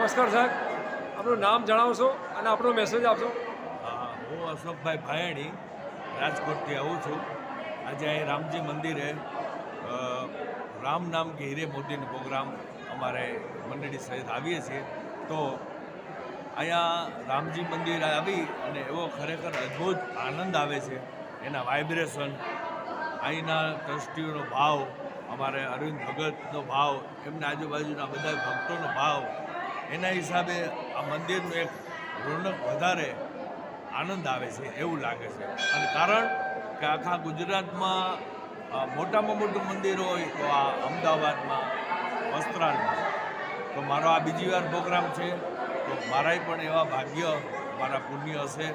નમસ્કાર સાહેબ, આપણું નામ જણાવશો અને આપણો મેસેજ આપશો. હું અશોકભાઈ ભાયાણી રાજકોટથી આવું છું. આજે અહીં રામજી મંદિરે રામ નામ કે હીરે મોતીનો પ્રોગ્રામ અમારે મંડળી સહિત આવીએ છીએ. તો અહીંયા રામજી મંદિર આવી અને એવો ખરેખર અદ્ભુત આનંદ આવે છે. એના વાઇબ્રેશન, અહીંના ટ્રસ્ટીઓનો ભાવ, અમારે અરવિંદ ભગતનો ભાવ, એમના આજુબાજુના બધા ભક્તોનો ભાવ, એના હિસાબે આ મંદિરનું એક રોનક વધારે આનંદ આવે છે એવું લાગે છે. અને કારણ કે આખા ગુજરાતમાં મોટામાં મોટું મંદિર હોય તો આ અમદાવાદમાં વસ્ત્રાલમાં. તો મારો આ બીજી વાર પ્રોગ્રામ છે. તો મારાય પણ એવા ભાગ્ય, મારા પુણ્ય હશે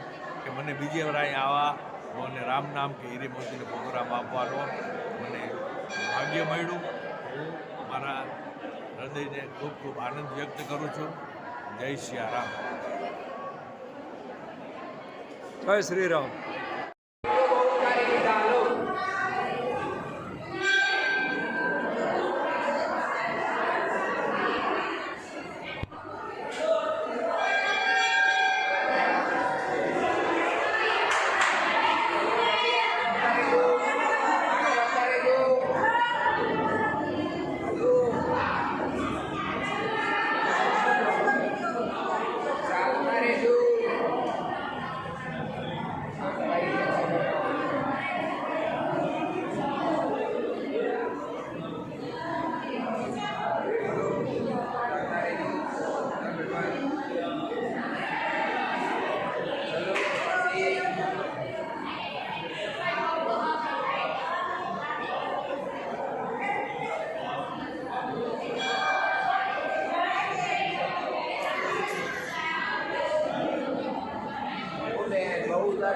કે મને બીજી વાર અહીં આવવા અને રામ નામ કે હીરે મોતીનો પ્રોગ્રામ આપવાનો મને ભાગ્ય મળ્યું. હું મારા હૃદયને ખૂબ ખૂબ આનંદ વ્યક્ત કરું છું. જય સિયારામ. જય શ્રી રામ. Vamos lá,